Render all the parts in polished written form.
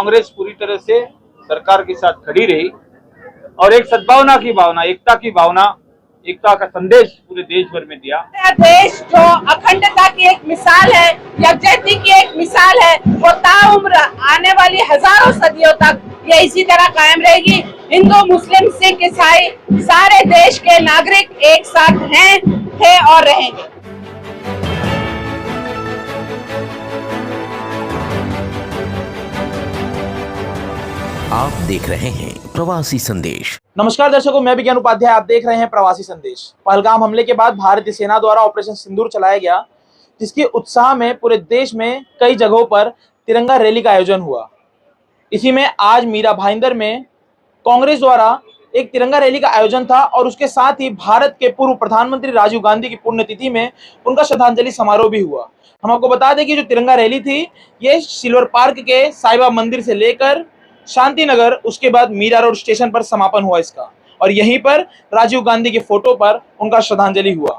कांग्रेस पूरी तरह से सरकार के साथ खड़ी रही और एक सद्भावना की भावना, एकता का संदेश पूरे देश भर में दिया। देश जो अखंडता की एक मिसाल है, यकजहती की एक मिसाल है, वो ताउम्र आने वाली हजारों सदियों तक ये इसी तरह कायम रहेगी। हिंदू, मुस्लिम, सिख, ईसाई सारे देश के नागरिक एक साथ हैं, थे और रहेंगे। आप देख रहे हैं प्रवासी संदेश। नमस्कार दर्शकों, मैं विज्ञान उपाध्याय। आप देख रहे हैं प्रवासी संदेश। पहलगाम हमले के बाद भारतीय सेना द्वारा ऑपरेशन सिंदूर चलाया गया, जिसके उत्साह में पूरे देश में कई जगहों पर तिरंगा रैली का आयोजन हुआ। इसी में आज मीरा भाईंदर में कांग्रेस द्वारा एक तिरंगा रैली का आयोजन था और उसके साथ ही भारत के पूर्व प्रधानमंत्री राजीव गांधी की पुण्यतिथि में उनका श्रद्धांजलि समारोह भी हुआ। हम आपको बता दें कि जो तिरंगा रैली थी, ये सिल्वर पार्क के साईबाबा मंदिर से लेकर शांति नगर, उसके बाद मीरा रोड स्टेशन पर समापन हुआ इसका, और यहीं पर राजीव गांधी के फोटो पर उनका श्रद्धांजलि हुआ।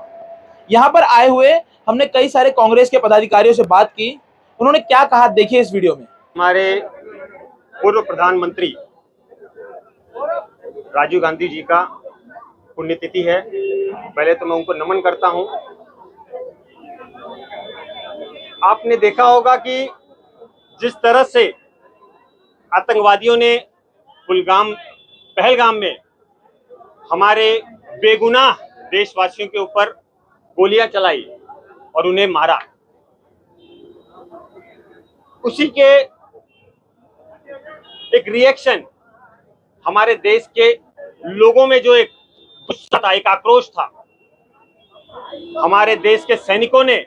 यहाँ पर आए हुए हमने कई सारे कांग्रेस के पदाधिकारियों से बात की, उन्होंने क्या कहा देखिए इस वीडियो में। हमारे पूर्व प्रधानमंत्री राजीव गांधी जी का पुण्यतिथि है। पहले तो मैं उनको नमन करता हूं। आपने देखा होगा कि जिस तरह से आतंकवादियों ने पहलगाम में हमारे बेगुनाह देशवासियों के ऊपर गोलियां चलाई और उन्हें मारा, उसी के एक रिएक्शन हमारे देश के लोगों में जो एक गुस्सा था, एक आक्रोश था, हमारे देश के सैनिकों ने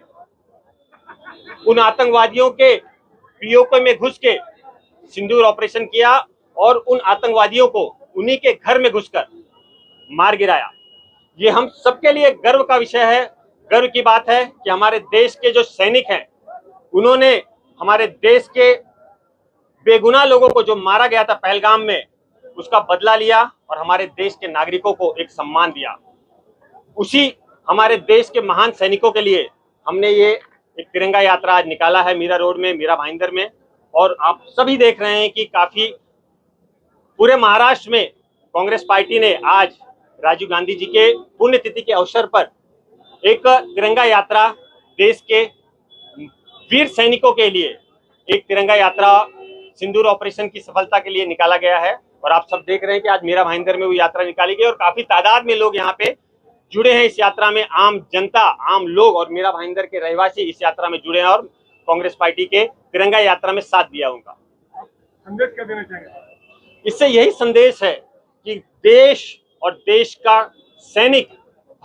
उन आतंकवादियों के पीओके में घुस के सिंदूर ऑपरेशन किया और उन आतंकवादियों को उन्हीं के घर में घुसकर मार गिराया। ये हम सबके लिए गर्व का विषय है, गर्व की बात है कि हमारे देश के जो सैनिक हैं, उन्होंने हमारे देश के बेगुनाह लोगों को जो मारा गया था पहलगाम में, उसका बदला लिया और हमारे देश के नागरिकों को एक सम्मान दिया। उसी हमारे देश के महान सैनिकों के लिए हमने ये एक तिरंगा यात्रा आज निकाला है मीरा रोड में, मीरा भाईंदर में। और आप सभी देख रहे हैं कि काफी पूरे महाराष्ट्र में कांग्रेस पार्टी ने आज राजीव गांधी जी के पुण्यतिथि के अवसर पर एक तिरंगा यात्रा देश के वीर सैनिकों के लिए, एक तिरंगा यात्रा सिंदूर ऑपरेशन की सफलता के लिए निकाला गया है। और आप सब देख रहे हैं कि आज मीरा भाईंदर में वो यात्रा निकाली गई और काफी तादाद में लोग यहाँ पे जुड़े हैं इस यात्रा में। आम जनता, आम लोग और मीरा भाईंदर के रहवासी इस यात्रा में जुड़े हैं और कांग्रेस पार्टी के तिरंगा यात्रा में साथ दिया। उनका संदेश क्या देना चाहेंगे? इससे यही संदेश है कि देश और देश का सैनिक,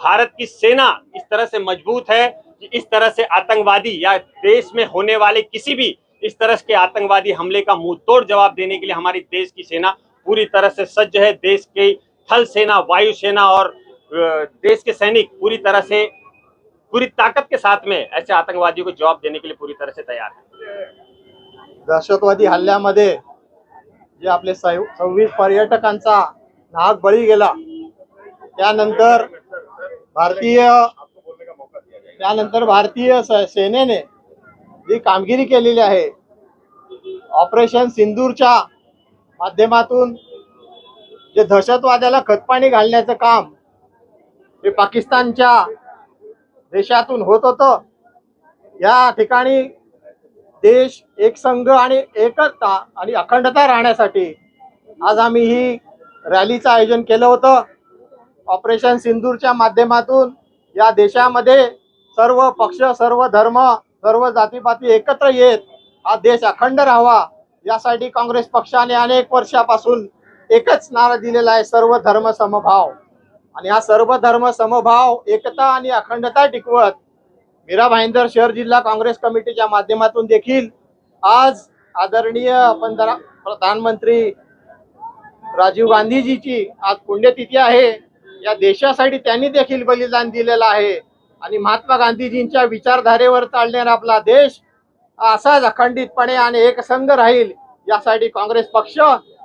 भारत की सेना इस तरह से मजबूत है कि इस तरह से आतंकवादी या देश में होने वाले किसी भी इस तरह के आतंकवादी हमले का मुंह तोड़ जवाब देने के लिए हमारी देश की सेना पूरी तरह से सज्ज है। देश की थल सेना, वायु सेना और देश के सैनिक पूरी तरह से, पूरी ताकत के साथ में ऐसे आतंकवादियों को जवाब देने के लिए पूरी तरह से तैयार है। दहशतवादी हल्ल्यामध्ये जे आपले 26 पर्यटकांचा नाहक बळी गेला, त्यानंतर भारतीय सेनेने जी कामगिरी केलेली आहे, ऑपरेशन सिंदूरच्या माध्यमातून जे दहशतवाद्याला खतपाणी घालण्याचं काम हे पाकिस्तानच्या देशातून होत होतं, या ठिकाणी देश एक संघ आणि एकता आणि अखंडता राहण्यासाठी आज आम्ही ही रॅलीचं आयोजन केलं होतं। ऑपरेशन सिंदूरच्या माध्यमातून या देशामध्ये सर्व पक्ष, सर्व धर्म, सर्व जातीपाती एकत्र येत हा देश अखंड राहावा, यासाठी काँग्रेस पक्षाने अनेक वर्षापासून एकच नारा दिलेला आहे, सर्व धर्म समभाव। आणि हा सर्व धर्म समभाव, एकता आणि अखंडता टिकवत मीरा भाईंदर शहर जिल्हा काँग्रेस कमिटीच्या माध्यमातून देखील आज आदरणीय प्रधानमंत्री राजीव गांधीजीची आज पुण्यतिथी आहे। या देशासाठी त्यांनी देखील बलिदान दिलेलं आहे आणि महात्मा गांधीजींच्या विचारधारेवर चालणारा आपला देश असाच अखंडितपणे आणि एकसंघ राहील, यासाठी काँग्रेस पक्ष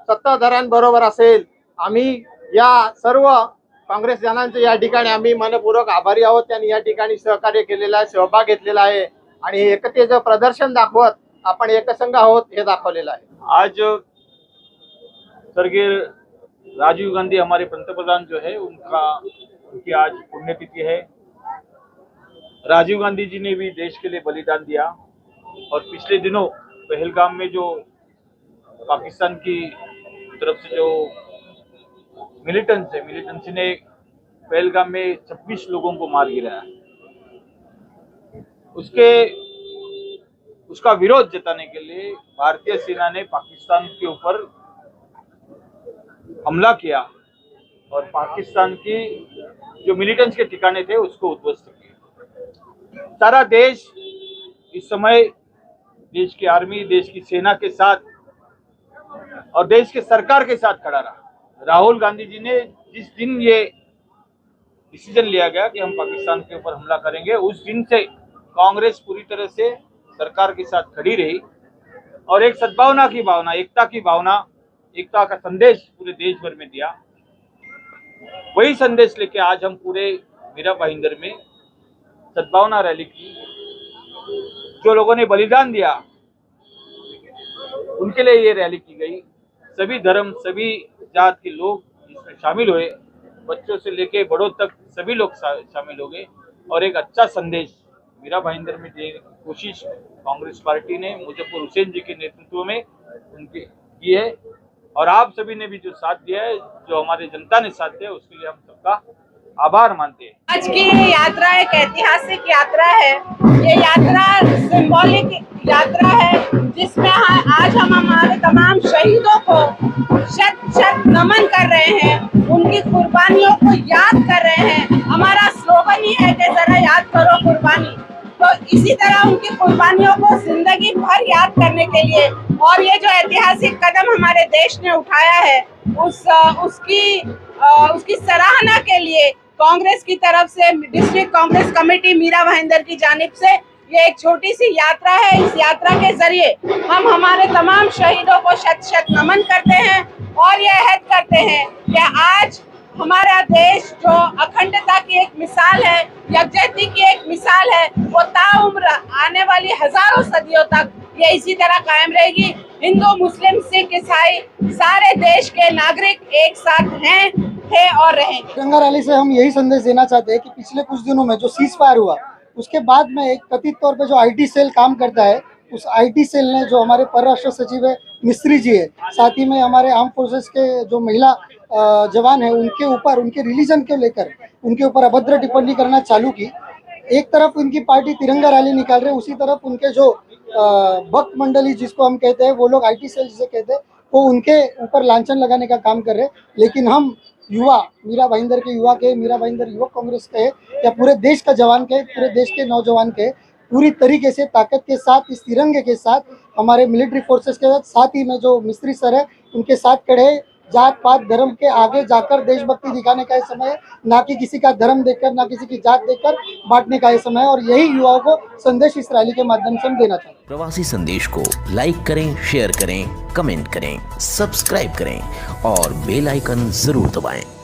सत्ताधाऱ्यांबरोबर असेल। आम्ही या सर्व काँग्रेस जनांचे या ठिकाणी आम्ही मनपूर्वक आभारी आहोत। त्यांनी या ठिकाणी सहकार्य केलेलं आहे, सहभाग घेतलेला आहे आणि एकतेचं प्रदर्शन दाखवत आपण एकसंघ आहोत हे दाखवलेलं आहे. आज स्वर्गीय राजीव गांधी हमारे पंतप्रधान जो है उनकी आज पुण्यतिथि है. राजीव गांधी जी ने भी देश के लिए बलिदान दिया और पिछले दिनों पहलगाम में जो पाकिस्तान की तरफ से जो मिलिटेंसी ने पहलगाम में 26 लोगों को मार गिराया, उसका विरोध जताने के लिए भारतीय सेना ने पाकिस्तान के ऊपर हमला किया और पाकिस्तान की जो मिलिटेंट्स के ठिकाने थे उसको उद्ध्वस्त किया. सारा देश इस समय देश की आर्मी, देश की सेना के साथ और देश के सरकार के साथ खड़ा रहा. राहुल गांधी जी ने जिस दिन ये डिसीजन लिया गया कि हम पाकिस्तान के ऊपर हमला करेंगे, उस दिन से कांग्रेस पूरी तरह से सरकार के साथ खड़ी रही और एक सद्भावना की भावना, एकता का संदेश पूरे देश भर में दिया. वही संदेश लेके आज हम पूरे मीरा भाईंदर में सद्भावना रैली की. जो लोगों ने बलिदान दिया उनके लिए ये रैली की गई. सभी धर्म, सभी जात के लोग इसमें शामिल हुए, बच्चों से लेके बड़ों तक सभी लोग शामिल हो गए और एक अच्छा संदेश मीरा भाईंदर में देने की कोशिश कांग्रेस पार्टी ने मुजफ्फर हुसैन जी के नेतृत्व में उनकी की है. और आप सभी ने भी जो साथ दिया है, जो हमारे जनता ने साथ दिया, उसके लिए हम सबका आभार मानते हैं. आज की ये यात्रा एक ऐतिहासिक यात्रा है. ये यात्रा सिंबॉलिक यात्रा है जिसमें आज हम हमारे तमाम शहीदों को शत नमन कर रहे हैं, उनकी कुर्बानियों को याद कर रहे हैं. हमारा स्लोगन ही है कि जरा याद करो कुर्बानी. तो इसी तरह उनकी कुर्बानियों को जिंदगी भर याद करने के लिए और ये जो ऐतिहासिक कदम हमारे देश ने उठाया है उसकी सराहना के लिए कांग्रेस की तरफ से डिस्ट्रिक्ट कांग्रेस कमेटी मीरा भाईंदर की जानिब से ये एक छोटी सी यात्रा है. इस यात्रा के जरिए हम हमारे तमाम शहीदों को शत नमन करते हैं और ये अहद करते हैं कि आज हमारा देश जो अखंडता की एक मिसाल है, यकजहती की एक मिसाल है, वो ताउम्र आने वाली हजारों सदियों तक ये इसी तरह कायम रहेगी. हिंदू, मुस्लिम, सिख, ईसाई सारे देश के नागरिक एक साथ हैं, थे और रहेंगे. तिरंगा रैली से हम यही संदेश देना चाहते हैं कि पिछले कुछ दिनों में जो सीज फायर हुआ उसके बाद में एक कथित तौर पे जो आईटी सेल काम करता है, उस आईटी सेल ने जो हमारे परराष्ट्र सचिव है मिस्त्री जी है, साथ ही में हमारे आर्म फोर्सेस के जो महिला जवान है उनके ऊपर, उनके रिलीजन को लेकर उनके ऊपर अभद्र टिप्पणी करना चालू की. एक तरफ उनकी पार्टी तिरंगा रैली निकाल रहे, उसी तरफ उनके जो भक्त मंडली जिसको हम कहते हैं, वो लोग आईटी सेल जिसे कहते हैं, वो उनके ऊपर लांछन लगाने का काम कर रहे. लेकिन हम युवा, मीरा भाईंदर के युवा के, मीरा भाईंदर युवक कांग्रेस के या पूरे देश का जवान के, पूरे देश के नौजवान के पूरी तरीके से ताकत के साथ, इस तिरंगे के साथ, हमारे मिलिट्री फोर्सेस के साथ ही में जो मिस्त्री सर है उनके साथ खड़े. जात पात धर्म के आगे जाकर देशभक्ति दिखाने का ये समय है, ना कि किसी का धर्म देखकर, ना किसी की जात देखकर बांटने का ये समय है. और यही युवाओं को संदेश इस रैली के माध्यम से हम देना चाहते हैं. प्रवासी संदेश को लाइक करें, शेयर करें, कमेंट करें, सब्सक्राइब करें और बेल आइकन जरूर दबाएं.